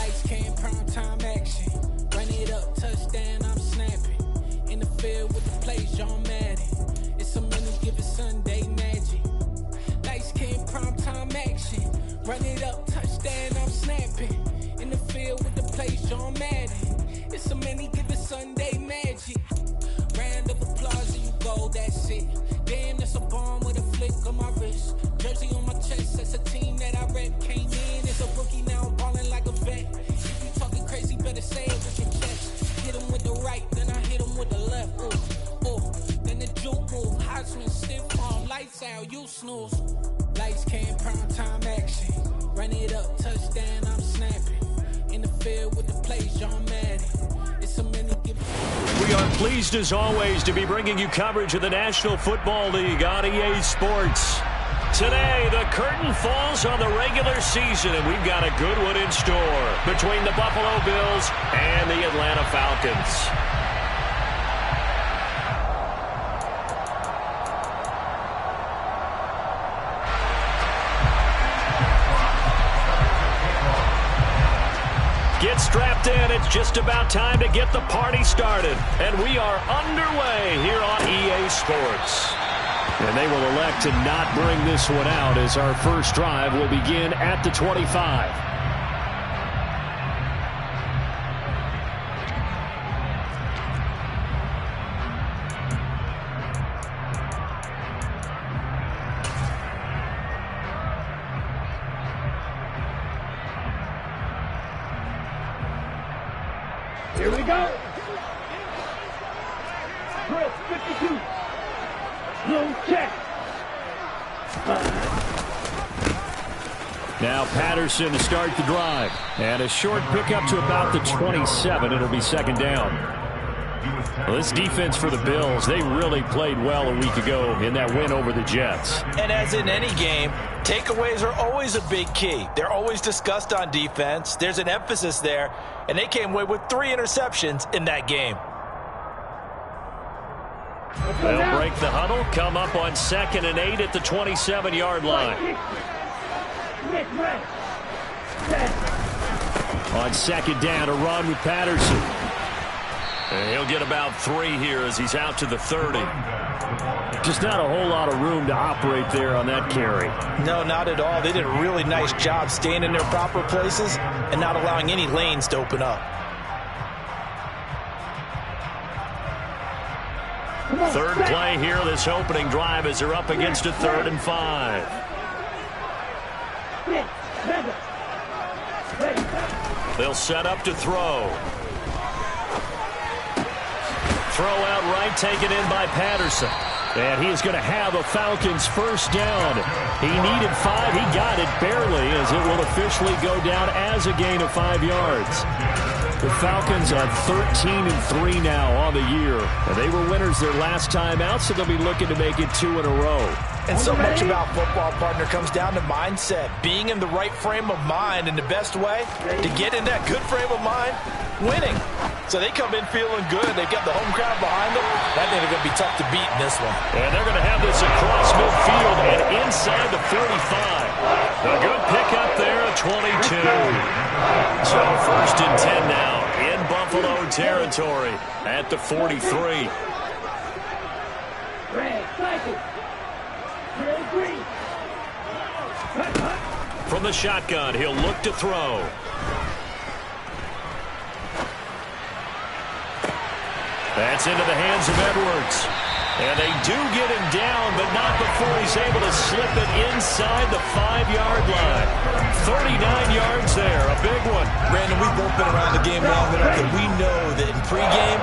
Lights came, prime time action. Run it up, touchdown, I'm snapping. In the field with the plays, John Madden. It's a minute, give it Sunday magic. Lights came, prime time action. Run it up, touchdown, I'm snapping. In the field with the plays, John Madden. It's a minute, give it Sunday magic. Round of applause and you go, that's it. Damn, that's a bomb with a flick on my wrist. Jersey on my chest, that's a team that I rep. Came in as a rookie, now I'm balling like a vet. If you talking crazy, better say it with your chest. Hit him with the right, then I hit him with the left. Then the juke move, high swing, stiff arm, lights out, you snooze. Lights came, prime time action. Run it up, touchdown, I'm snapping. In the field with the plays, John Madden. It's a minute. We are pleased as always to be bringing you coverage of the National Football League on EA Sports. Today, the curtain falls on the regular season, and we've got a good one in store between the Buffalo Bills and the Atlanta Falcons. Get strapped in. It's just about time to get the party started. And we are underway here on EA Sports. And they will elect to not bring this one out as our first drive will begin at the 25. Here we go. Press 52. Slow check. Now Patterson to start the drive. And a short pickup to about the 27. It'll be second down. Well, this defense for the Bills, they really played well a week ago in that win over the Jets. And as in any game, takeaways are always a big key. They're always discussed on defense. There's an emphasis there, and they came away with 3 interceptions in that game. They'll break the huddle, come up on 2nd and 8 at the 27-yard line. On second down, a run with Patterson. And he'll get about 3 here as he's out to the 30. Just not a whole lot of room to operate there on that carry. No, not at all. They did a really nice job staying in their proper places and not allowing any lanes to open up. Third play here, this opening drive as they're up against a 3rd and 5. They'll set up to throw. Throw out right, taken in by Patterson. And he is going to have a Falcons first down. He needed 5. He got it barely as it will officially go down as a gain of 5 yards. The Falcons are 13-3 now on the year. And they were winners their last time out, so they'll be looking to make it 2 in a row. And so much about football, partner, comes down to mindset. Being in the right frame of mind, and the best way to get in that good frame of mind, winning. So they come in feeling good. They've got the home crowd behind them. I think they're going to be tough to beat in this one. And they're going to have this across midfield and inside the 45. A good pickup there at 22. So 1st and 10 now in Buffalo territory at the 43. From the shotgun, he'll look to throw. That's into the hands of Edwards. And they do get him down, but not before he's able to slip it inside the 5-yard line. 39 yards there, a big one. Brandon, we've both been around the game long enough that we know that in pregame,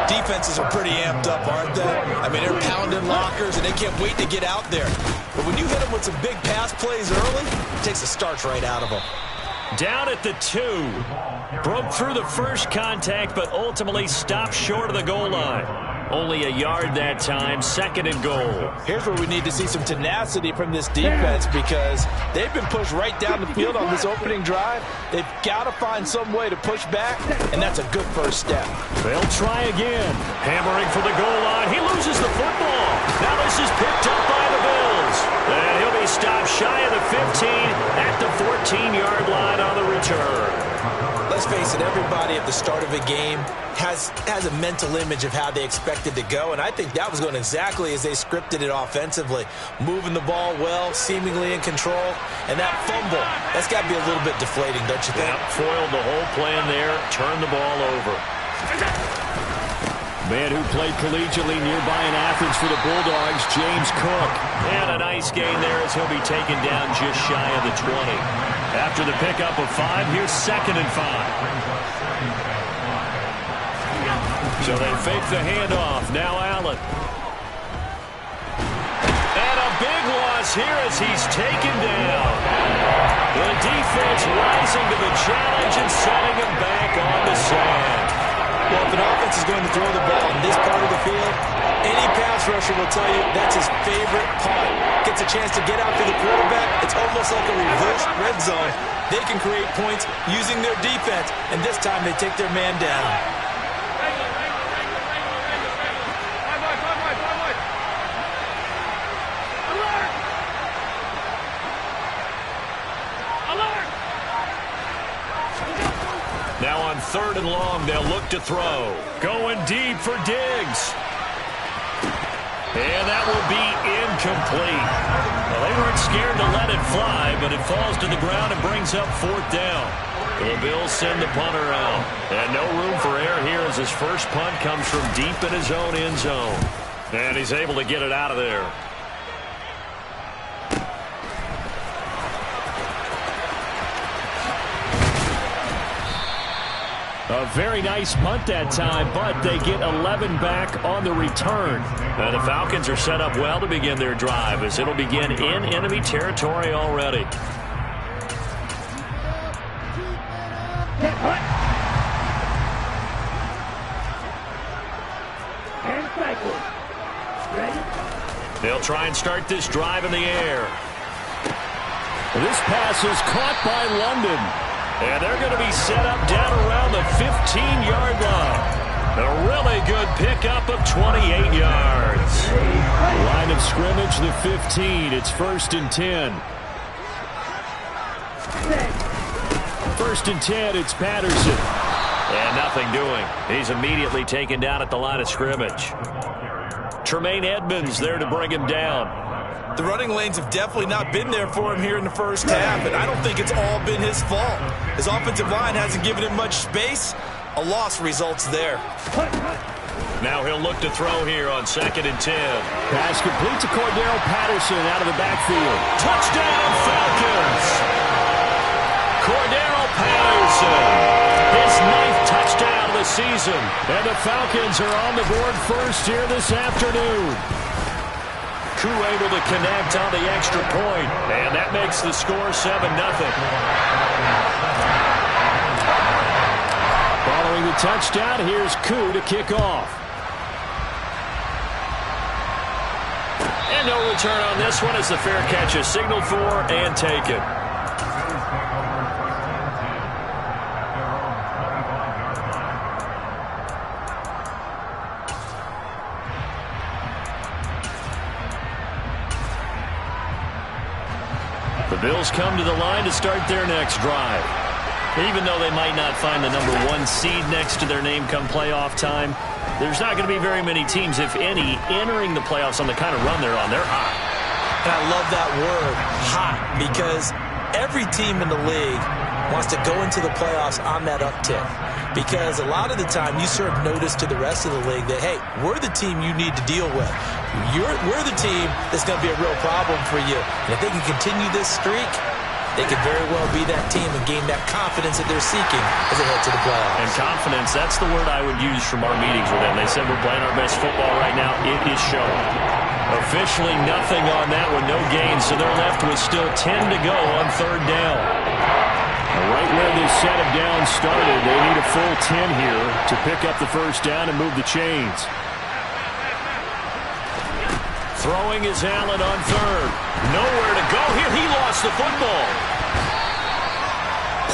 defenses are pretty amped up, aren't they? I mean, they're pounding lockers, and they can't wait to get out there. But when you hit them with some big pass plays early, it takes the starch right out of them. Down at the 2. Broke through the first contact, but ultimately stopped short of the goal line. Only a yard that time, 2nd and goal. Here's where we need to see some tenacity from this defense because they've been pushed right down the field on this opening drive. They've got to find some way to push back, and that's a good first step. They'll try again. Hammering for the goal line. He loses the football. Now this is picked up by the Bills. And he'll be stopped shy of the 15 at the 14-yard line on the return. face it, everybody at the start of a game has a mental image of how they expect it to go, and I think that was going exactly as they scripted it offensively. Moving the ball well, seemingly in control, and that fumble, that's got to be a little bit deflating, don't you think? Yeah, foiled the whole plan there, turned the ball over. Man who played collegiately nearby in Athens for the Bulldogs, James Cook. And a nice gain there as he'll be taken down just shy of the 20. After the pickup of 5, here's 2nd and 5. So they fake the handoff. Now Allen. And a big loss here as he's taken down. The defense rising to the challenge and setting him back on the sand. Well, if an offense is going to throw the ball in this part of the field, any pass rusher will tell you that's his favorite part. Gets a chance to get out to the quarterback. It's almost like a reverse red zone. They can create points using their defense, and this time they take their man down. Now on 3rd and long, they'll look to throw. Going deep for Diggs. And that will be incomplete. Well, they weren't scared to let it fly, but it falls to the ground and brings up 4th down. The Bills send the punter out. And no room for error here as his first punt comes from deep in his own end zone. And he's able to get it out of there. A very nice punt that time, but they get 11 back on the return. Now the Falcons are set up well to begin their drive as it'll begin in enemy territory already. They'll try and start this drive in the air. This pass is caught by London. And they're going to be set up down around the 15-yard line. A really good pickup of 28 yards. Line of scrimmage, the 15. It's 1st and 10. 1st and 10, it's Patterson. And nothing doing. He's immediately taken down at the line of scrimmage. Tremaine Edmonds there to bring him down. The running lanes have definitely not been there for him here in the first half, and I don't think it's all been his fault. His offensive line hasn't given him much space. A loss results there. Now he'll look to throw here on 2nd and 10. Pass complete to Cordero Patterson out of the backfield. Touchdown, Falcons! Cordero Patterson, his 9th touchdown of the season. And the Falcons are on the board first here this afternoon. Crew able to connect on the extra point, and that makes the score 7-0. Following the touchdown, here's Koo to kick off. And no return on this one as the fair catch is signaled for and taken. The Bills come to the line to start their next drive. Even though they might not find the number 1 seed next to their name come playoff time, there's not going to be very many teams, if any, entering the playoffs on the kind of run they're on. They're hot. And I love that word, hot, because every team in the league wants to go into the playoffs on that uptick. Because a lot of the time you serve notice to the rest of the league that, hey, we're the team you need to deal with. We're the team that's going to be a real problem for you. And if they can continue this streak, they could very well be that team and gain that confidence that they're seeking as they head to the playoffs. And confidence, that's the word I would use from our meetings with them. They said we're playing our best football right now. It is showing. Officially nothing on that one, no gain, so they're left with still 10 to go on 3rd down. Right where this set of downs started, they need a full 10 here to pick up the 1st down and move the chains. Throwing is Allen on 3rd. Nowhere to go here. He lost the football.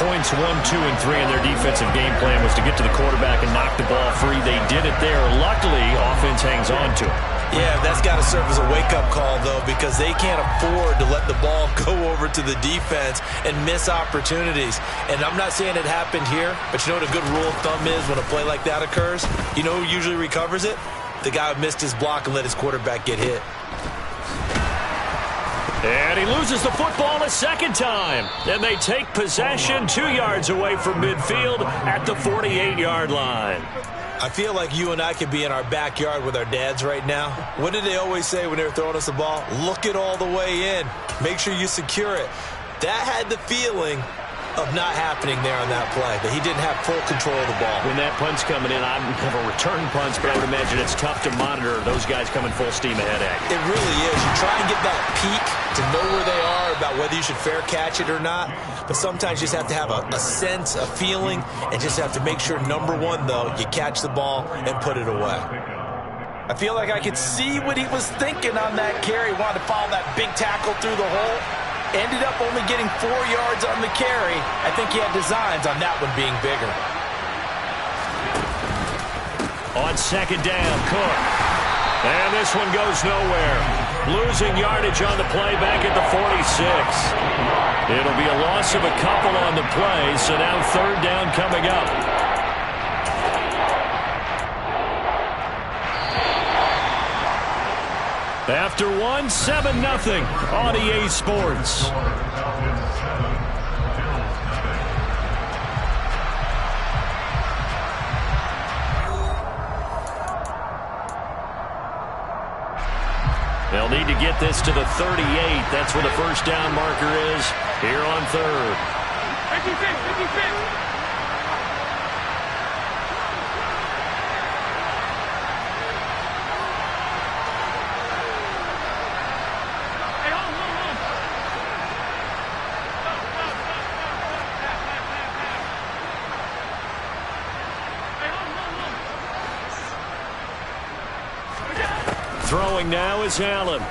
Points 1, 2, and 3 in their defensive game plan was to get to the quarterback and knock the ball free. They did it there. Luckily, offense hangs on to it. Yeah, that's got to serve as a wake-up call, though, because they can't afford to let the ball go over to the defense and miss opportunities. And I'm not saying it happened here, but you know what a good rule of thumb is when a play like that occurs? You know who usually recovers it? The guy who missed his block and let his quarterback get hit. And he loses the football a second time. And they take possession 2 yards away from midfield at the 48-yard line. I feel like you and I could be in our backyard with our dads right now. What did they always say when they were throwing us the ball? Look it all the way in. Make sure you secure it. That had the feeling of not happening there on that play, that he didn't have full control of the ball. When that punt's coming in, I have a return punch, but I would imagine it's tough to monitor those guys coming full steam ahead at you. It really is. You try and get that peek to know where they are, about whether you should fair catch it or not, but sometimes you just have to have a sense, a feeling, and just have to make sure, number one, though, you catch the ball and put it away. I feel like I could see what he was thinking on that carry. Wanted to follow that big tackle through the hole. Ended up only getting 4 yards on the carry. I think he had designs on that one being bigger. On second down, Cook. And this one goes nowhere. Losing yardage on the play back at the 46. It'll be a loss of a couple on the play, so now third down coming up. After one, 7-0 on EA Sports. They'll need to get this to the 38. That's where the first down marker is here on third. 56. Throwing now is Allen.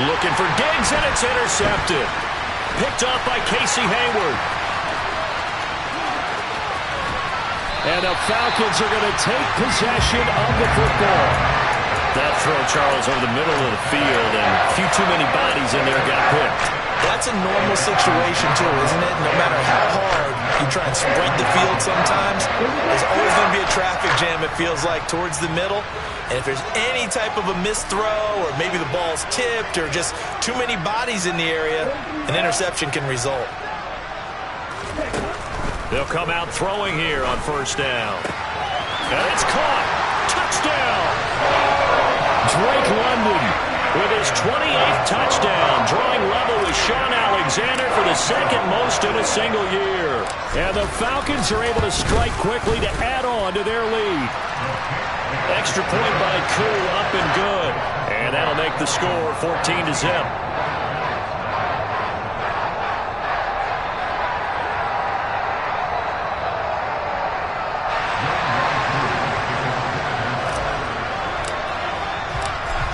Looking for Diggs, and it's intercepted. Picked off by Casey Hayward. And the Falcons are going to take possession of the football. That throw, Charles, over the middle of the field, and a few too many bodies in there got picked. That's a normal situation, too, isn't it? No matter how hard you try and spread the field sometimes, there's always going to be a traffic jam, it feels like, towards the middle. And if there's any type of a missed throw, or maybe the ball's tipped, or just too many bodies in the area, an interception can result. They'll come out throwing here on first down. And it's caught. Touchdown. Drake London with his 28th touchdown, drawing level with Sean Alexander for the second most in a single year. And the Falcons are able to strike quickly to add on to their lead. Extra point by Koo, up and good. And that'll make the score 14-0.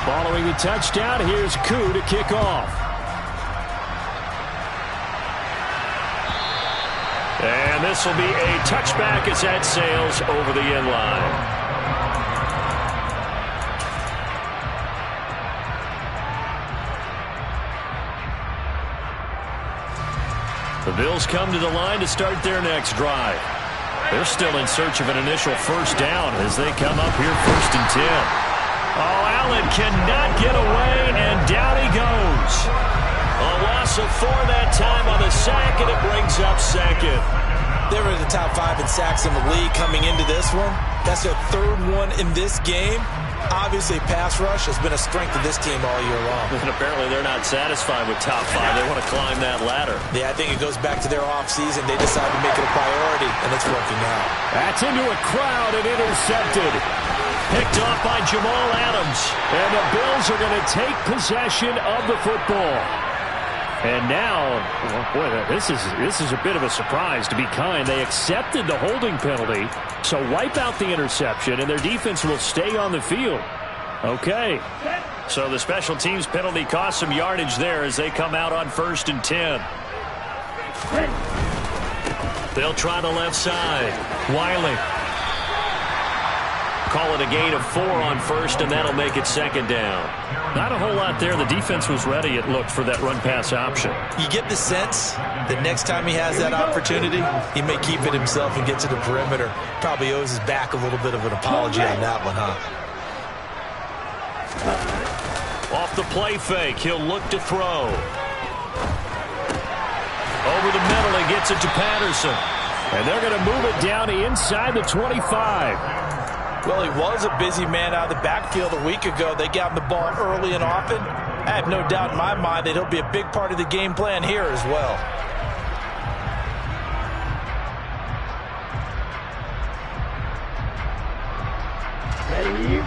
Following the touchdown, here's Koo to kick off. And this will be a touchback as that sails over the end line. The Bills come to the line to start their next drive. They're still in search of an initial first down as they come up here 1st and 10. Oh, Allen cannot get away, and down he goes. A loss of 4 that time on the sack, and it brings up second. They were in the top 5 in sacks in the league coming into this one. That's their 3rd one in this game. Obviously, pass rush has been a strength of this team all year long. And apparently they're not satisfied with top 5. They want to climb that ladder. Yeah, I think it goes back to their offseason. They decided to make it a priority, and it's working out. That's into a crowd and intercepted. Picked off by Jamal Adams. And the Bills are going to take possession of the football. And now, boy, this is a bit of a surprise, to be kind. They accepted the holding penalty, so wipe out the interception, and their defense will stay on the field. Okay, so the special teams penalty cost some yardage there as they come out on 1st and 10. They'll try the left side. Wiley. call it a gain of 4 on first, and that'll make it second down. Not a whole lot there. The defense was ready, it looked, for that run-pass option. You get the sense that next time he has that opportunity, he may keep it himself and get to the perimeter. Probably owes his back a little bit of an apology on that one, huh? Off the play fake, he'll look to throw. Over the middle, he gets it to Patterson. And they're going to move it down inside the 25. Well, he was a busy man out of the backfield a week ago. They got him the ball early and often. I have no doubt in my mind that he'll be a big part of the game plan here as well. Ready.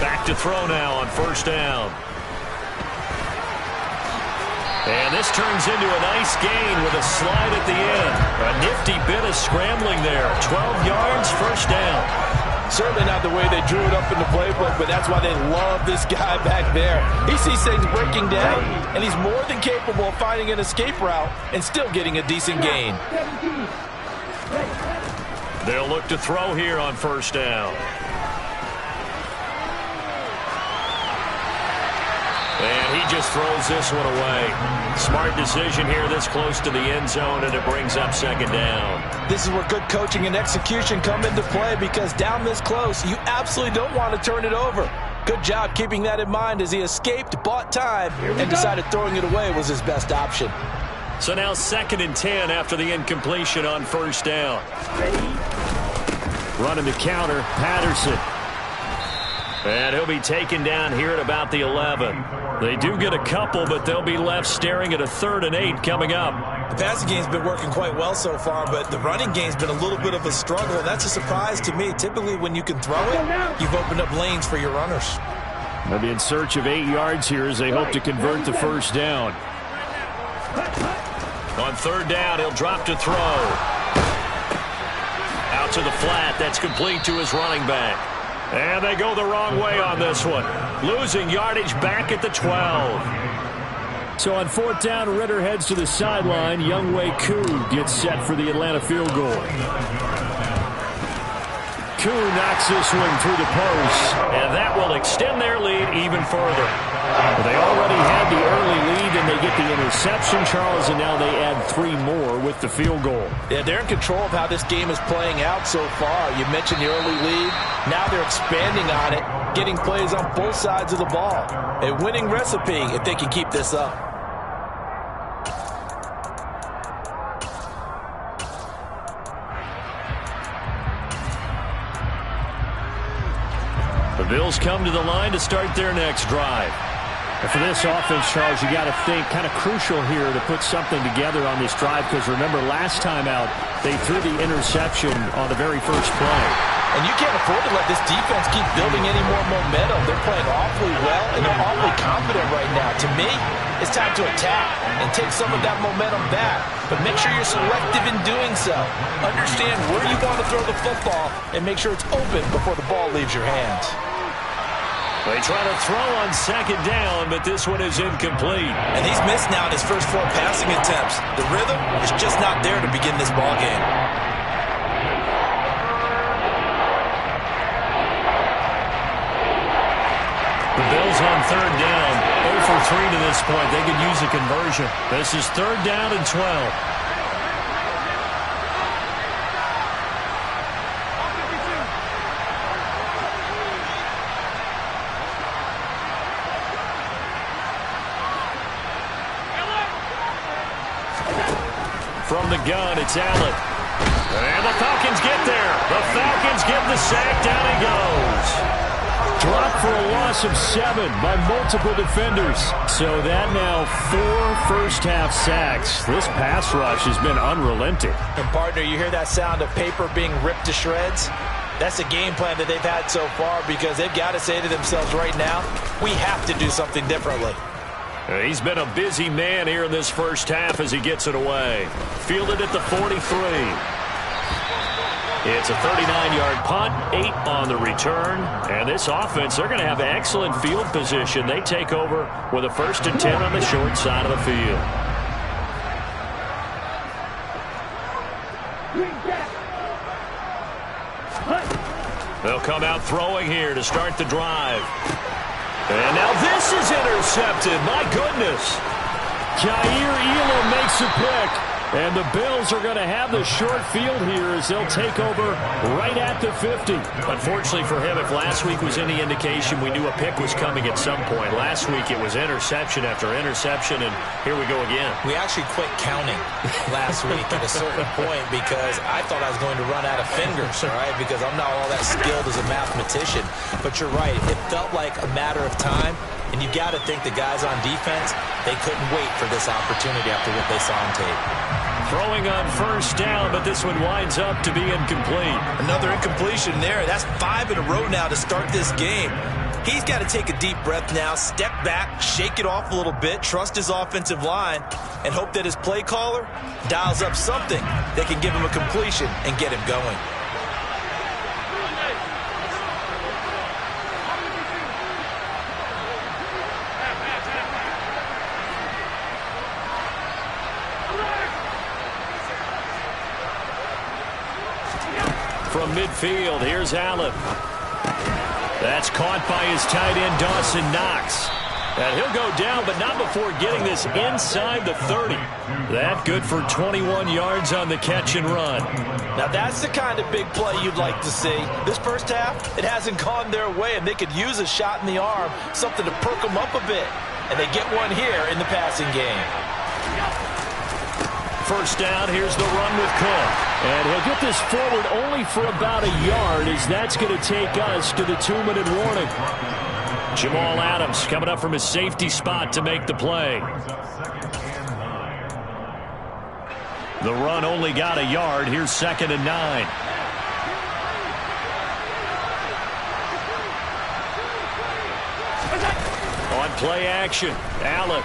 Back to throw now on first down. And this turns into a nice gain with a slide at the end. A nifty bit of scrambling there. 12 yards, first down. Certainly not the way they drew it up in the playbook, but that's why they love this guy back there. He sees things breaking down, and he's more than capable of finding an escape route and still getting a decent gain. They'll look to throw here on first down. And he just throws this one away. Smart decision here this close to the end zone, and it brings up second down. This is where good coaching and execution come into play, because down this close, you absolutely don't want to turn it over. Good job keeping that in mind as he escaped, bought time, and decided throwing it away was his best option. So now 2nd and 10 after the incompletion on first down. Running the counter, Patterson. And he'll be taken down here at about the 11. They do get a couple, but they'll be left staring at a 3rd and 8 coming up. The passing game's been working quite well so far, but the running game's been a little bit of a struggle. That's a surprise to me. Typically, when you can throw it, you've opened up lanes for your runners. They'll be in search of 8 yards here as they hope to convert the first down. On 3rd down, he'll drop to throw. Out to the flat. That's complete to his running back. And they go the wrong way on this one. Losing yardage back at the 12. So on 4th down, Ritter heads to the sideline. Younghoe Koo gets set for the Atlanta field goal. Koo knocks this one through the post, and that will extend their lead even further. Well, they already had the early lead, and they get the interception, Charles, and now they add 3 more with the field goal. Yeah, they're in control of how this game is playing out so far. You mentioned the early lead. Now they're expanding on it, getting plays on both sides of the ball. A winning recipe if they can keep this up. The Bills come to the line to start their next drive. And for this offense, Charles, you got to think kind of crucial here to put something together on this drive, because remember last time out they threw the interception on the very first play. And you can't afford to let this defense keep building any more momentum. They're playing awfully well, and they're awfully confident right now. To me, it's time to attack and take some of that momentum back. But make sure you're selective in doing so. Understand where you want to throw the football and make sure it's open before the ball leaves your hands. They try to throw on 2nd down, but this one is incomplete. And he's missed now in his first 4 passing attempts. The rhythm is just not there to begin this ball game. The Bills on 3rd down, 0 for 3 to this point. They could use a conversion. This is 3rd down and 12. From the gun, it's Allen. And the Falcons get there. The Falcons get the sack. Down he goes. Dropped for a loss of 7 by multiple defenders. So that now 4 first-half sacks. This pass rush has been unrelenting. And, partner, you hear that sound of paper being ripped to shreds? That's the game plan that they've had so far, because they've got to say to themselves right now, we have to do something differently. He's been a busy man here in this first half as he gets it away. Fielded at the 43. It's a 39-yard punt, 8 on the return. And this offense, they're going to have excellent field position. They take over with a 1st and 10 on the short side of the field. They'll come out throwing here to start the drive. And now this is intercepted. My goodness. Jair Elam makes a pick. And the Bills are going to have the short field here as they'll take over right at the 50. Unfortunately for him, if last week was any indication, we knew a pick was coming at some point. Last week it was interception after interception, and here we go again. We actually quit counting last week at a certain point because I thought I was going to run out of fingers, all right, because I'm not all that skilled as a mathematician. But you're right. It felt like a matter of time, and you got to think the guys on defense, they couldn't wait for this opportunity after what they saw on tape. Throwing on 1st down, but this one winds up to be incomplete. Another incompletion there. That's 5 in a row now to start this game. He's got to take a deep breath now, step back, shake it off a little bit, trust his offensive line, and hope that his play caller dials up something that can give him a completion and get him going. From midfield, here's Allen. That's caught by his tight end, Dawson Knox. And he'll go down, but not before getting this inside the 30. That good for 21 yards on the catch and run. Now that's the kind of big play you'd like to see. This first half, it hasn't gone their way, and they could use a shot in the arm, something to perk them up a bit. And they get one here in the passing game. 1st down, here's the run with Cook. And he'll get this forward only for about a yard, as that's going to take us to the 2-minute warning. Jamal Adams coming up from his safety spot to make the play. The run only got a yard. Here's 2nd and 9. On play action, Allen.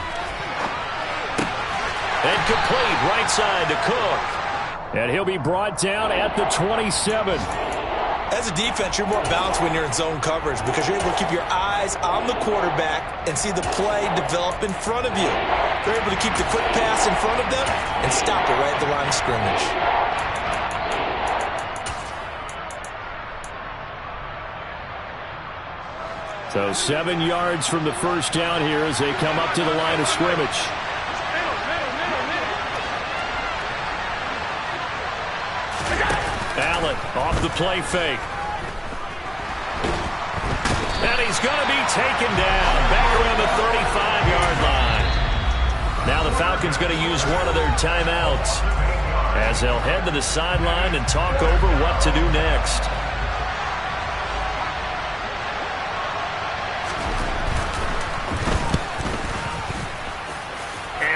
And complete right side to Cook. And he'll be brought down at the 27. As a defense, you're more balanced when you're in zone coverage because you're able to keep your eyes on the quarterback and see the play develop in front of you. They're able to keep the quick pass in front of them and stop it right at the line of scrimmage. So 7 yards from the 1st down here as they come up to the line of scrimmage. Allen off the play fake. And he's going to be taken down back around the 35-yard line. Now the Falcons going to use one of their timeouts as they'll head to the sideline and talk over what to do next.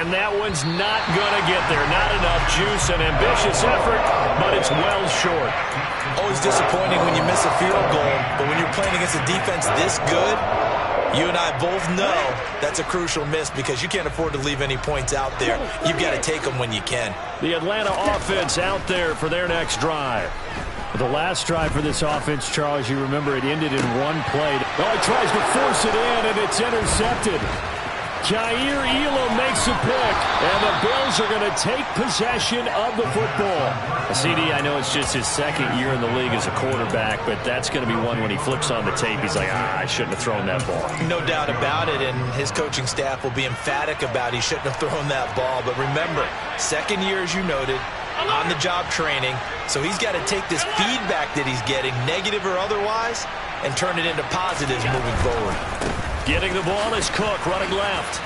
And that one's not going to get there. Not enough juice. An ambitious effort, but it's well short. Always disappointing when you miss a field goal, but when you're playing against a defense this good, you and I both know that's a crucial miss because you can't afford to leave any points out there. You've got to take them when you can. The Atlanta offense out there for their next drive. The last drive for this offense, Charles, you remember it ended in one play. Oh, he tries to force it in, and it's intercepted. Jair Elam makes a pick, and the Bills are going to take possession of the football. CD, I know it's just his 2nd year in the league as a quarterback, but that's going to be one when he flips on the tape, he's like, I shouldn't have thrown that ball. No doubt about it, and his coaching staff will be emphatic about he shouldn't have thrown that ball. But remember, 2nd year, as you noted, on-the-job training, so he's got to take this feedback that he's getting, negative or otherwise, and turn it into positives moving forward. Getting the ball is Cook running left.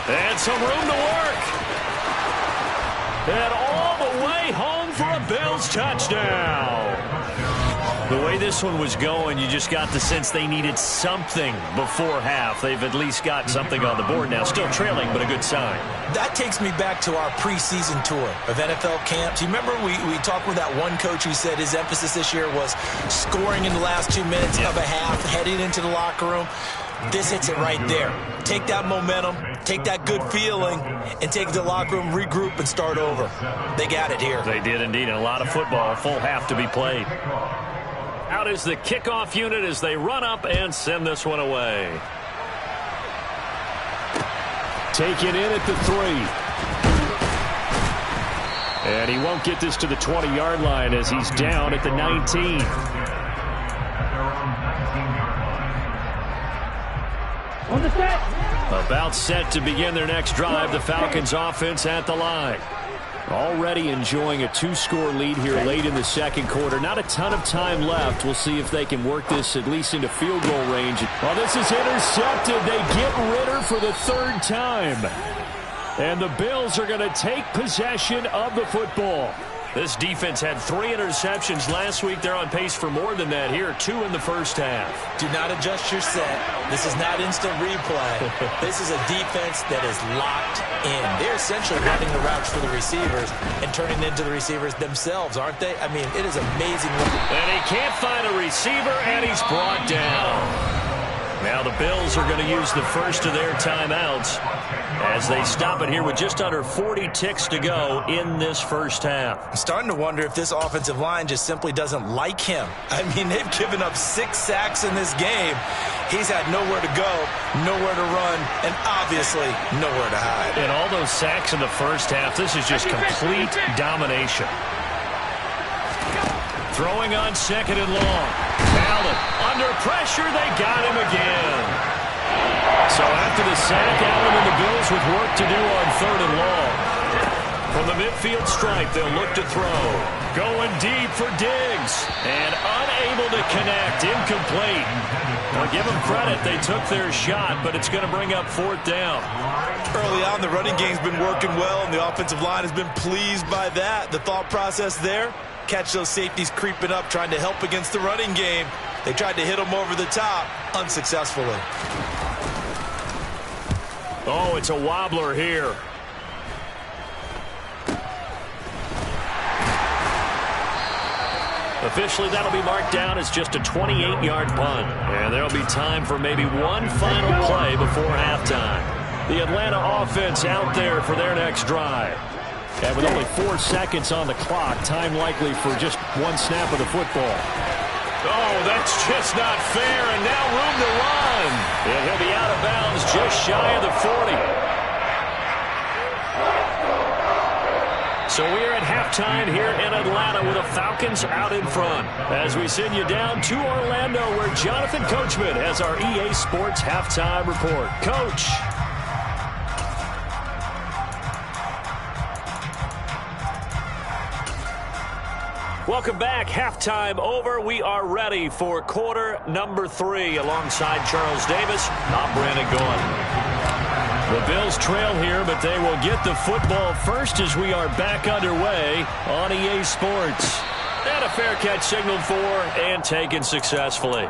And some room to work. And all the way home for a Bills touchdown. The way this one was going, you just got the sense they needed something before half. They've at least got something on the board now. Still trailing, but a good sign. That takes me back to our preseason tour of NFL camps. You remember we talked with that one coach who said his emphasis this year was scoring in the last 2 minutes of a half, heading into the locker room. This hits it right there. Take that momentum, take that good feeling, and take it to the locker room, regroup, and start over. They got it here. They did indeed, and a lot of football, a full half to be played. Out is the kickoff unit as they run up and send this one away. Taken in at the 3. And he won't get this to the 20-yard line as he's down at the 19. About set to begin their next drive. The Falcons offense at the line. Already enjoying a 2-score lead here late in the second quarter. Not a ton of time left. We'll see if they can work this at least into field goal range. Well, this is intercepted. They get Ritter for the 3rd time. And the Bills are going to take possession of the football. This defense had 3 interceptions last week. They're on pace for more than that here. 2 in the first half. Do not adjust your set. This is not instant replay. This is a defense that is locked in. They're essentially running the routes for the receivers and turning into the receivers themselves, aren't they? I mean, it is amazing. And he can't find a receiver, and he's brought down. Now the Bills are going to use the first of their timeouts as they stop it here with just under 40 ticks to go in this first half. I'm starting to wonder if this offensive line just simply doesn't like him. I mean, they've given up 6 sacks in this game. He's had nowhere to go, nowhere to run, and obviously nowhere to hide. And all those sacks in the first half, this is just complete domination. Throwing on 2nd and long. Allen under pressure. They got him again. So after the sack, Allen and the Bills with work to do on 3rd and long. From the midfield stripe, they'll look to throw. Going deep for Diggs. And unable to connect. Incomplete. Well, give them credit. They took their shot, but it's going to bring up 4th down. Early on, the running game's been working well, and the offensive line has been pleased by that. The thought process there, catch those safeties creeping up, trying to help against the running game. They tried to hit them over the top, unsuccessfully. Oh, it's a wobbler here. Officially, that'll be marked down as just a 28-yard punt. And there'll be time for maybe one final play before halftime. The Atlanta offense out there for their next drive. And with only 4 seconds on the clock, time likely for just 1 snap of the football. Oh, that's just not fair, and now room to run. And he'll be out of bounds just shy of the 40. So we are at halftime here in Atlanta with the Falcons out in front. As we send you down to Orlando, where Jonathan Coachman has our EA Sports halftime report. Coach. Welcome back. Halftime over. We are ready for quarter number 3. Alongside Charles Davis, I'm Brandon Gaudin. The Bills trail here, but they will get the football first as we are back underway on EA Sports. And a fair catch signaled for and taken successfully.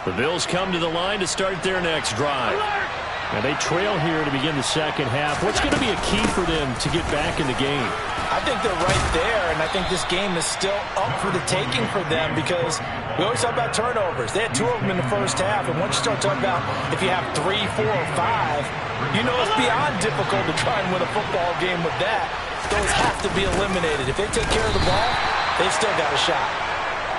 The Bills come to the line to start their next drive. Now they trail here to begin the second half. What's going to be a key for them to get back in the game? I think they're right there, and I think this game is still up for the taking for them because we always talk about turnovers. They had 2 of them in the first half, and once you start talking about if you have 3, 4, or 5, you know it's beyond difficult to try and win a football game with that. Those have to be eliminated. If they take care of the ball, they've still got a shot.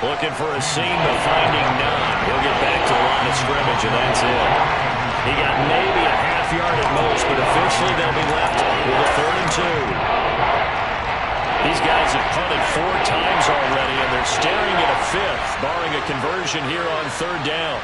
Looking for a seam, but finding none. He'll get back to the line of scrimmage, and that's it. He got maybe a half yard at most, but officially they'll be left with a 3rd and 2. These guys have punted 4 times already, and they're staring at a 5th, barring a conversion here on 3rd down.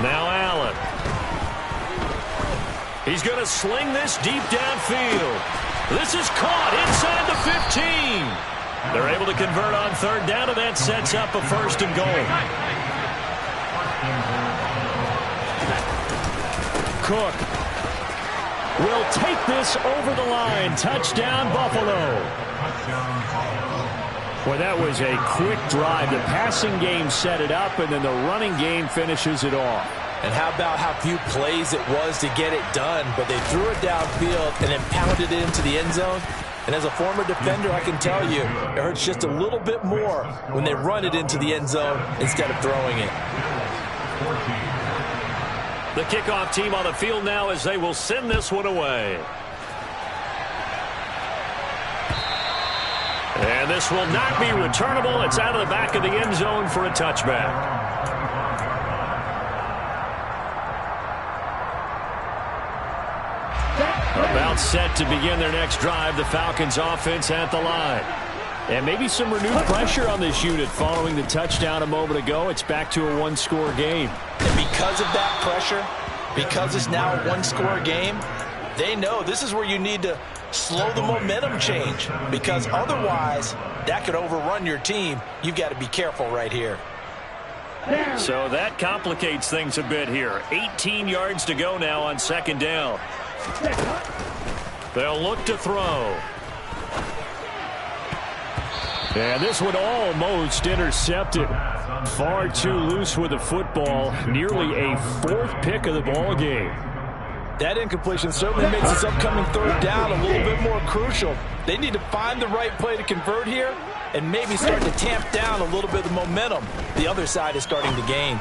Now Allen. He's going to sling this deep downfield. This is caught inside the 15. They're able to convert on 3rd down, and that sets up a 1st and goal. Cook will take this over the line. Touchdown, Buffalo. Well, that was a quick drive. The passing game set it up, and then the running game finishes it off. And how about how few plays it was to get it done, but they threw it downfield and then pounded it into the end zone. And as a former defender, I can tell you, it hurts just a little bit more when they run it into the end zone instead of throwing it. The kickoff team on the field now as they will send this one away. And this will not be returnable. It's out of the back of the end zone for a touchback. About set to begin their next drive, the Falcons offense at the line. And maybe some renewed pressure on this unit following the touchdown a moment ago. It's back to a one-score game. And because of that pressure, because it's now a one-score game, they know this is where you need to slow the momentum change, because otherwise that could overrun your team. You've got to be careful right here. So that complicates things a bit here. 18 yards to go now on second down. They'll look to throw. And this one almost intercepted. Far too loose with the football. Nearly a fourth pick of the ball game. That incompletion certainly makes this upcoming third down a little bit more crucial. They need to find the right play to convert here and maybe start to tamp down a little bit of momentum the other side is starting to gain.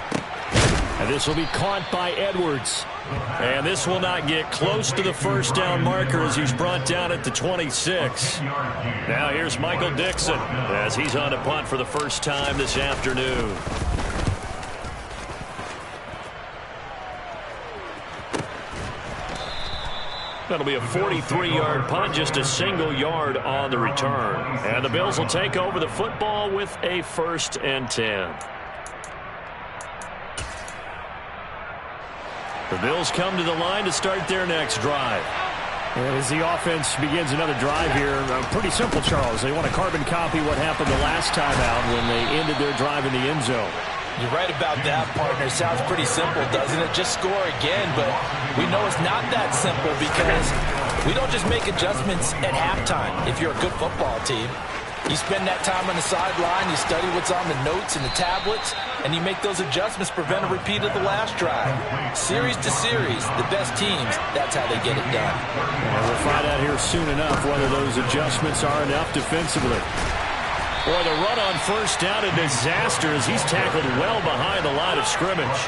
And this will be caught by Edwards. And this will not get close to the first down marker as he's brought down at the 26. Now here's Michael Dixon as he's on a punt for the first time this afternoon. That'll be a 43-yard punt, just a single yard on the return. And the Bills will take over the football with a 1st and 10. The Bills come to the line to start their next drive. As the offense begins another drive here, pretty simple, Charles. They want to carbon copy what happened the last time out when they ended their drive in the end zone. You're right about that, partner. Sounds pretty simple, doesn't it? Just score again, but we know it's not that simple because we don't just make adjustments at halftime if you're a good football team. You spend that time on the sideline, you study what's on the notes and the tablets, and you make those adjustments, prevent a repeat of the last drive. Series to series, the best teams, that's how they get it done. And we'll find out here soon enough whether those adjustments are enough defensively. Boy, the run on first down, a disaster as he's tackled well behind the line of scrimmage.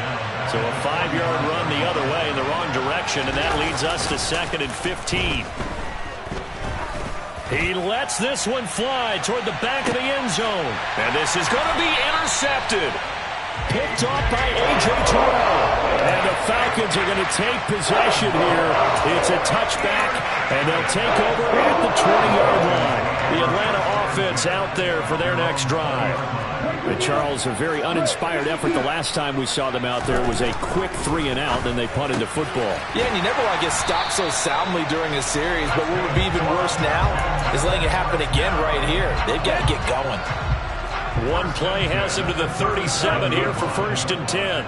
So a 5-yard run the other way in the wrong direction, and that leads us to 2nd and 15. He lets this one fly toward the back of the end zone. And this is going to be intercepted. Picked off by A.J. Terrell. And the Falcons are going to take possession here. It's a touchback, and they'll take over at the 20-yard line. The Atlanta offense out there for their next drive. And Charles, a very uninspired effort the last time we saw them out there was a quick 3-and-out, then they punted the football. Yeah, and you never want to get stopped so soundly during a series, but what would be even worse now is letting it happen again right here. They've got to get going. One play has him to the 37 here for 1st and 10.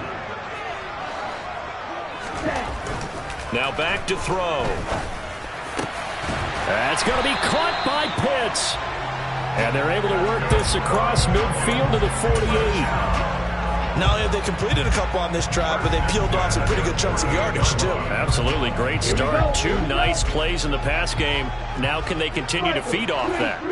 Now back to throw. That's going to be caught by Pitts. And they're able to work this across midfield to the 48. Not only have they completed a couple on this drive, but they peeled off some pretty good chunks of yardage, too. Absolutely. Great start. 2 nice plays in the pass game. Now can they continue to feed off that?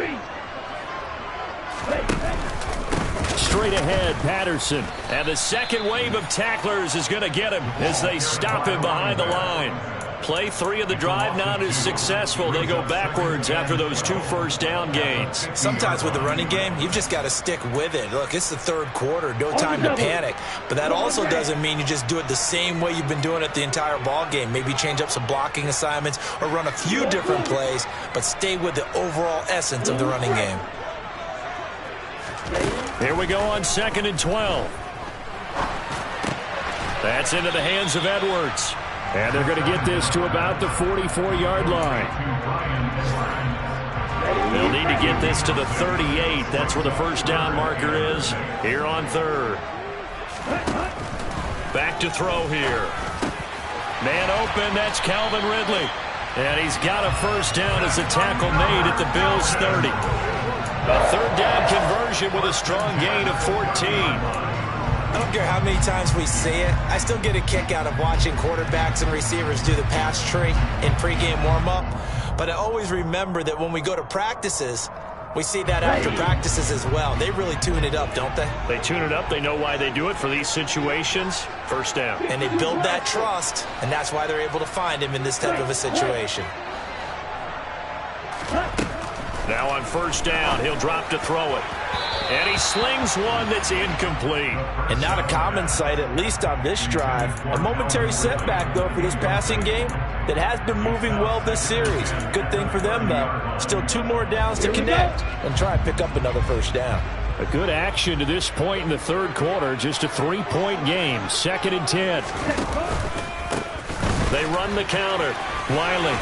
Straight ahead, Patterson. And the second wave of tacklers is going to get him as they stop him behind the line. Play 3 of the drive not as successful. They go backwards after those 2 first-down gains. Sometimes with the running game, you've just got to stick with it. Look, it's the 3rd quarter, no time to panic. But that also doesn't mean you just do it the same way you've been doing it the entire ball game. Maybe change up some blocking assignments or run a few different plays, but stay with the overall essence of the running game. Here we go on 2nd and 12. That's into the hands of Edwards. And they're going to get this to about the 44-yard line. They'll need to get this to the 38. That's where the first down marker is here on 3rd. Back to throw here. Man open, that's Calvin Ridley. And he's got a first down as a tackle made at the Bills' 30. A third down conversion with a strong gain of 14. I don't care how many times we see it. I still get a kick out of watching quarterbacks and receivers do the pass tree in pregame warm-up. But I always remember that when we go to practices, we see that after practices as well. They really tune it up, don't they? They tune it up. They know why they do it for these situations. First down. And they build that trust, and that's why they're able to find him in this type of a situation. Now on first down, he'll drop to throw it. And he slings one that's incomplete. And not a common sight, at least on this drive. A momentary setback, though, for this passing game that has been moving well this series. Good thing for them, though. Still 2 more downs to connect and try and pick up another first down. A good action to this point in the third quarter. Just a 3-point game. 2nd and 10. They run the counter. Wiley.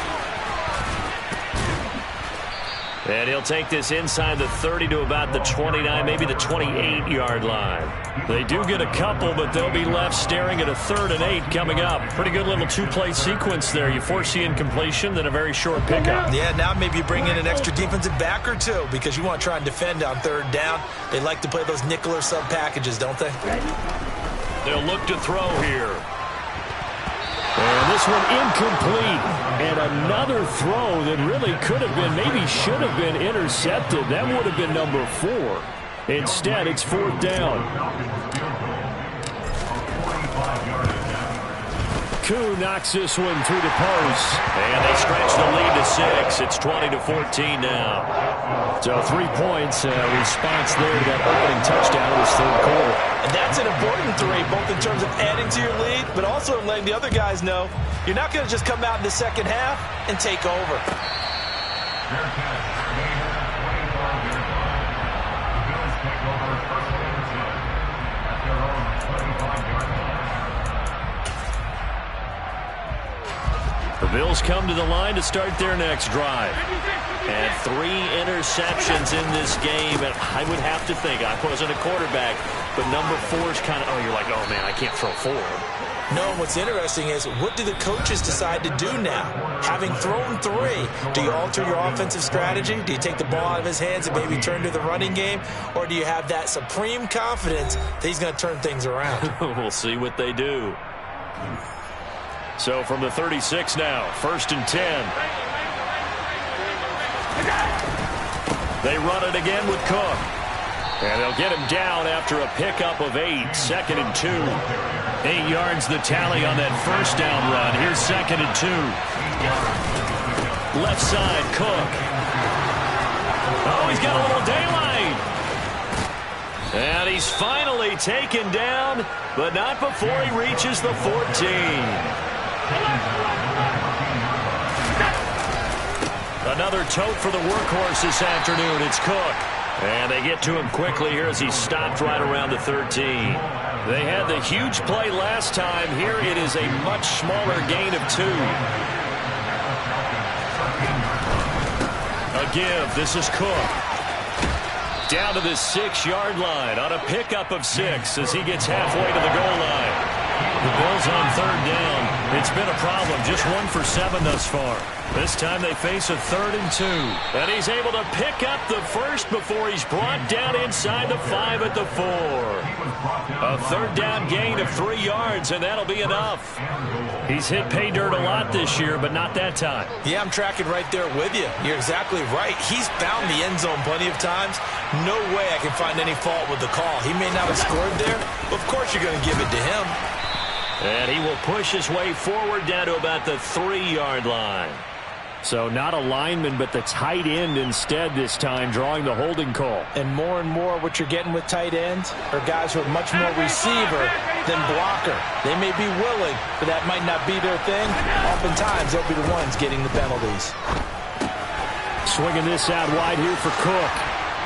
And he'll take this inside the 30 to about the 29, maybe the 28-yard line. They do get a couple, but they'll be left staring at a 3rd and 8 coming up. Pretty good little 2-play sequence there. You force the incompletion, then a very short pickup. Yeah, now maybe you bring in an extra defensive back or two because you want to try and defend on 3rd down. They like to play those nickel or sub packages, don't they? They'll look to throw here. And this one incomplete. And another throw that really could have been, maybe should have been intercepted. That would have been number 4. Instead, it's 4th down. Koo knocks this one through the post. And they stretch the lead to 6. It's 20-14 now. So 3 points, response there to that opening touchdown in this 3rd quarter. And that's an important 3, both in terms of adding to your lead, but also in letting the other guys know you're not going to just come out in the second half and take over. The Bills come to the line to start their next drive. And 3 interceptions in this game. And I would have to think, I wasn't a quarterback, but number 4 is kind of, oh, you're like, oh, man, I can't throw 4. No, what's interesting is, what do the coaches decide to do now? Having thrown 3, do you alter your offensive strategy? Do you take the ball out of his hands and maybe turn to the running game? Or do you have that supreme confidence that he's going to turn things around? We'll see what they do. So from the 36 now, 1st and 10. They run it again with Cook. And they'll get him down after a pickup of 8. 2nd and 2. 8 yards the tally on that first down run. Here's 2nd and 2. Left side, Cook. Oh, he's got a little daylight. And he's finally taken down, but not before he reaches the 14. Another tote for the workhorse this afternoon. It's Cook. And they get to him quickly here as he stopped right around the 13. They had the huge play last time. Here it is a much smaller gain of 2. A give. This is Cook. Down to the 6-yard line on a pickup of 6 as he gets halfway to the goal line. The Bills on 3rd down. It's been a problem. Just 1 for 7 thus far. This time they face a 3rd and 2. And he's able to pick up the first before he's brought down inside the 5 at the 4. A 3rd down gain of 3 yards, and that'll be enough. He's hit pay dirt a lot this year, but not that time. Yeah, I'm tracking right there with you. You're exactly right. He's found the end zone plenty of times. No way I can find any fault with the call. He may not have scored there, but of course you're going to give it to him. And he will push his way forward down to about the 3-yard line. So not a lineman, but the tight end instead this time, drawing the holding call. And more what you're getting with tight ends are guys who are much more receiver than blocker. They may be willing, but that might not be their thing. Oftentimes, they'll be the ones getting the penalties. Swinging this out wide here for Cook.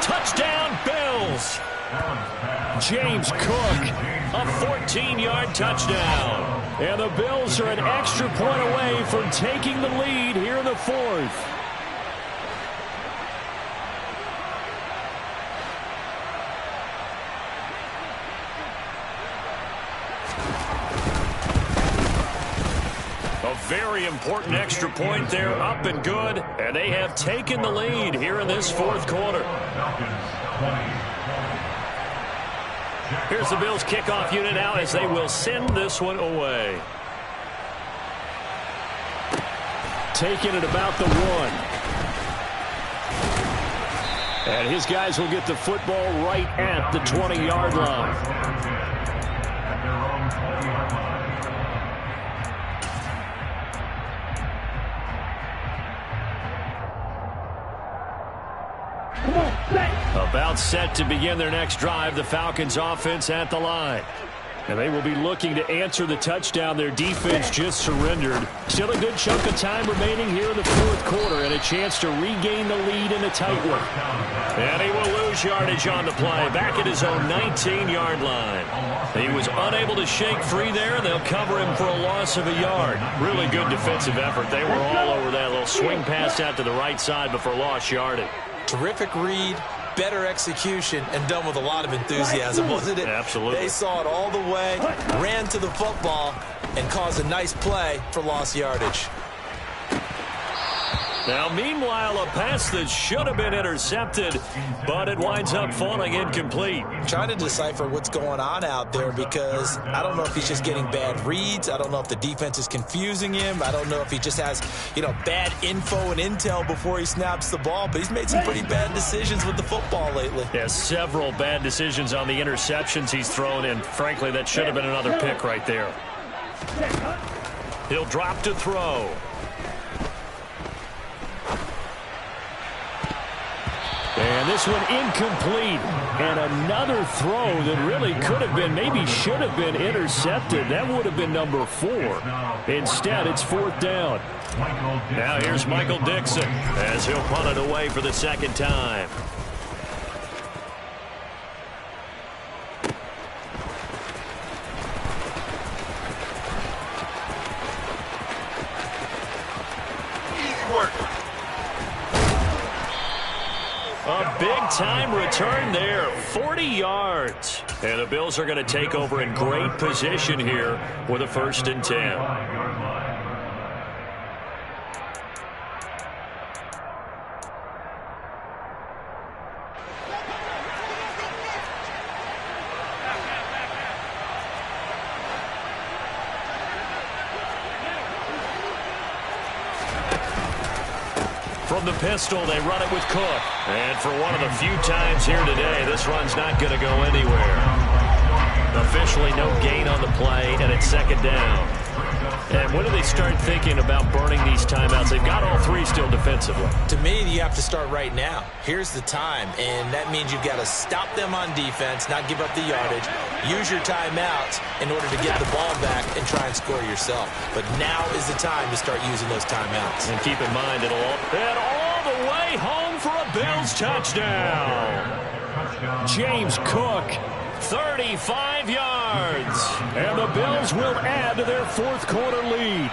Touchdown, Bills! James Cook, a 14-yard touchdown. And the Bills are an extra point away from taking the lead here in the 4th. very important extra point there, up and good, and they have taken the lead here in this fourth quarter. Here's the Bills kickoff unit now as they will send this one away. Taking it about the 1. And his guys will get the football right at the 20-yard line. About set to begin their next drive, the Falcons offense at the line. And they will be looking to answer the touchdown their defense just surrendered. Still a good chunk of time remaining here in the fourth quarter and a chance to regain the lead in a tight one. And he will lose yardage on the play, back at his own 19-yard line. He was unable to shake free there. They'll cover him for a loss of a yard. Really good defensive effort. They were all over that little swing pass out to the right side before lost yardage. Terrific read, better execution, and done with a lot of enthusiasm, wasn't it? Absolutely. They saw it all the way, ran to the football, and caused a nice play for lost yardage. Now, meanwhile, a pass that should have been intercepted, but it winds up falling incomplete. Trying to decipher what's going on out there because I don't know if he's just getting bad reads. I don't know if the defense is confusing him. I don't know if he just has, bad info and intel before he snaps the ball. But he's made some pretty bad decisions with the football lately. Yeah, several bad decisions on the interceptions he's thrown, and frankly, that should have been another pick right there. He'll drop to throw. And this one incomplete. And another throw that really could have been, maybe should have been intercepted. That would have been number 4. Instead, it's 4th down. Now here's Michael Dixon as he'll punt it away for the second time. A big-time return there, 40 yards. And the Bills are going to take over in great position here with a 1st and 10. From the pistol, they run it with Cook. And for one of the few times here today, this run's not going to go anywhere. Officially no gain on the play, and it's 2nd down. And when do they start thinking about burning these timeouts? They've got all 3 still defensively. To me, you have to start right now. Here's the time, and that means you've got to stop them on defense, not give up the yardage, use your timeouts in order to get the ball back and try and score yourself. But now is the time to start using those timeouts. And keep in mind, it'll all the way home for a Bills touchdown. James Cook, 35 yards. And the Bills will add to their 4th quarter lead.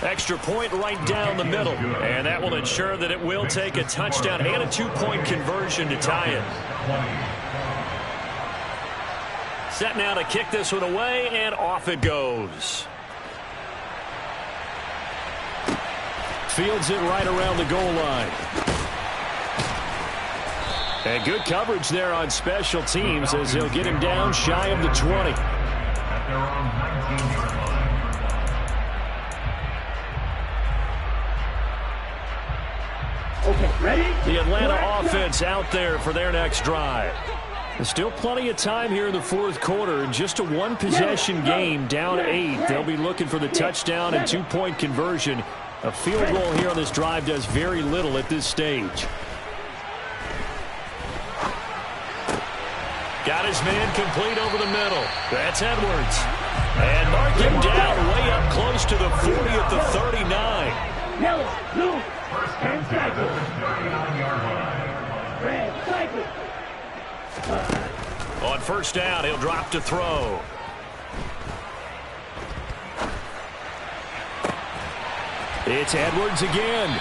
Extra point right down the middle. And that will ensure that it will take a touchdown and a 2-point conversion to tie it. Set now to kick this one away, and off it goes. Fields it right around the goal line. And good coverage there on special teams as he'll get him down shy of the 20. Okay, ready? The Atlanta offense out there for their next drive. There's still plenty of time here in the 4th quarter. Just a 1-possession game, down 8. They'll be looking for the touchdown and 2-point conversion. A field goal here on this drive does very little at this stage. Got his man complete over the middle. That's Edwards. And mark him down way up close to the 40 at the 39. Yellow, blue, and cycle. Red, cycle. On 1st down, he'll drop to throw. It's Edwards again.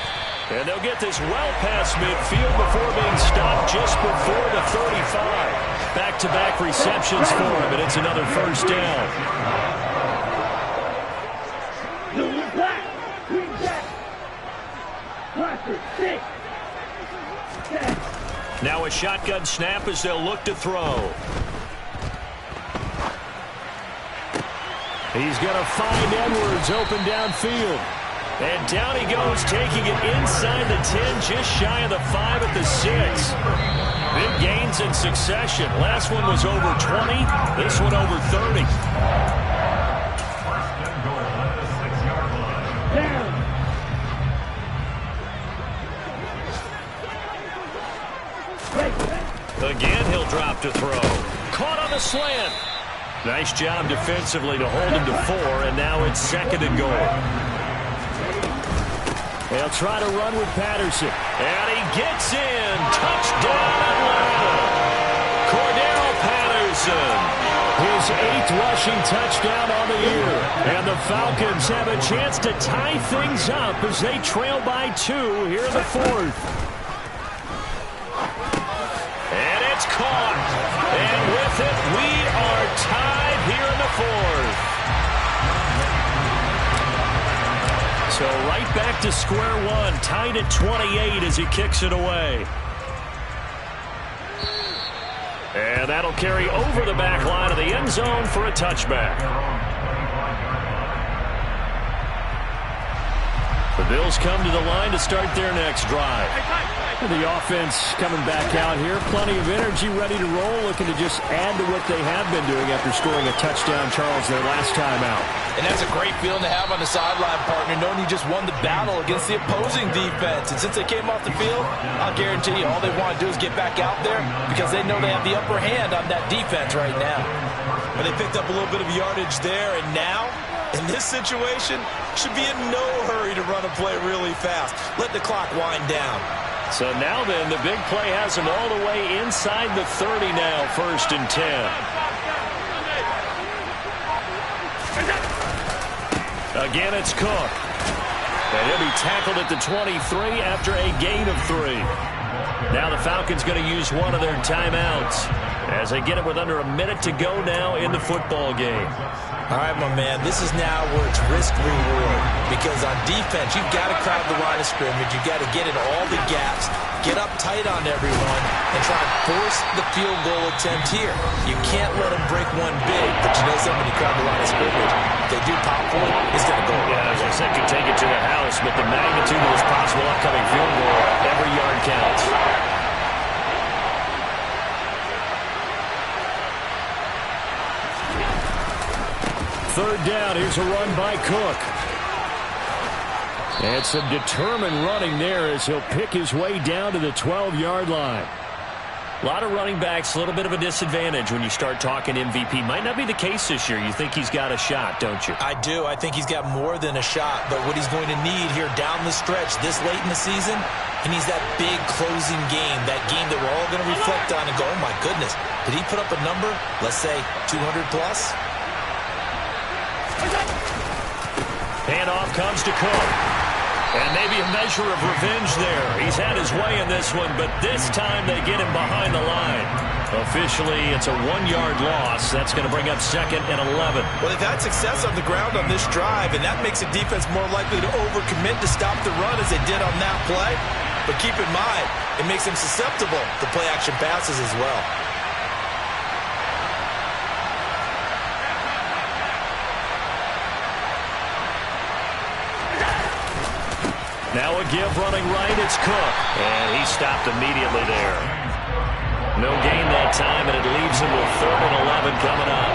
And they'll get this well past midfield before being stopped just before the 35. Back-to-back receptions for him, and it's another first down. Now a shotgun snap as they'll look to throw. He's going to find Edwards open downfield. And down he goes, taking it inside the 10, just shy of the 5 at the 6. Big gains in succession. Last one was over 20. This one over 30. Again, he'll drop to throw. Caught on the slant. Nice job defensively to hold him to 4, and now it's 2nd and goal. They'll try to run with Patterson. And he gets in. Touchdown, Atlanta. Cordero Patterson. His 8th rushing touchdown on the year. And the Falcons have a chance to tie things up as they trail by 2 here in the 4th. And it's caught. And with it, we are tied here in the 4th. So right back to square one, tied at 28 as he kicks it away. And that'll carry over the back line of the end zone for a touchback. The Bills come to the line to start their next drive. The offense coming back out here. Plenty of energy, ready to roll, looking to just add to what they have been doing after scoring a touchdown, Charles, their last time out. And that's a great feeling to have on the sideline, partner, knowing you just won the battle against the opposing defense. And since they came off the field, I'll guarantee you all they want to do is get back out there because they know they have the upper hand on that defense right now. Well, they picked up a little bit of yardage there, and now, in this situation, should be in no hurry to run a play really fast. Let the clock wind down. So now then, the big play has him all the way inside the 30 now, 1st and 10. Again, it's Cook. And he'll be tackled at the 23 after a gain of 3. Now the Falcons going to use one of their timeouts as they get it with under a minute to go now in the football game. All right, my man, this is now where it's risk-reward because on defense, you've got to crowd the line of scrimmage. You've got to get in all the gaps, get up tight on everyone, and try to force the field goal attempt here. You can't let them break one big, but you know something, you crowd the line of scrimmage. If they do pop one, it's going to go. Yeah, as I said, could take it to the house, but the magnitude of this possible upcoming field goal, every yard counts. Third down, here's a run by Cook. And some determined running there as he'll pick his way down to the 12-yard line. A lot of running backs, a little bit of a disadvantage when you start talking MVP. Might not be the case this year. You think he's got a shot, don't you? I do. I think he's got more than a shot. But what he's going to need here down the stretch this late in the season, he needs that big closing game, that game that we're all going to reflect on and go, oh, my goodness, did he put up a number, let's say 200-plus? Handoff comes to Cook. And maybe a measure of revenge there. He's had his way in this one, but this time they get him behind the line. Officially, it's a 1-yard loss. That's going to bring up 2nd and 11. Well, they've had success on the ground on this drive, and that makes the defense more likely to overcommit to stop the run as they did on that play. But keep in mind, it makes them susceptible to play-action passes as well. Now a give running right, it's Cook. And he stopped immediately there. No gain that time, and it leaves him with 3rd and 11 coming up.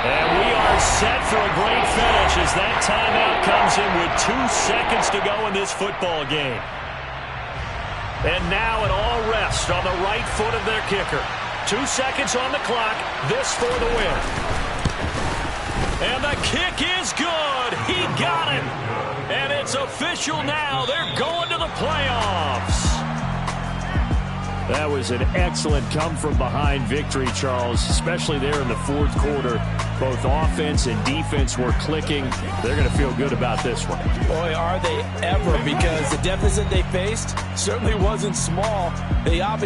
And we are set for a great finish as that timeout comes in with 2 seconds to go in this football game. And now it all rests on the right foot of their kicker. 2 seconds on the clock. This for the win. And the kick is good. He got it. And it's official now. They're going to the playoffs. That was an excellent come-from-behind victory, Charles, especially there in the fourth quarter. Both offense and defense were clicking. They're going to feel good about this one. Boy, are they ever, because the deficit they faced certainly wasn't small. They obviously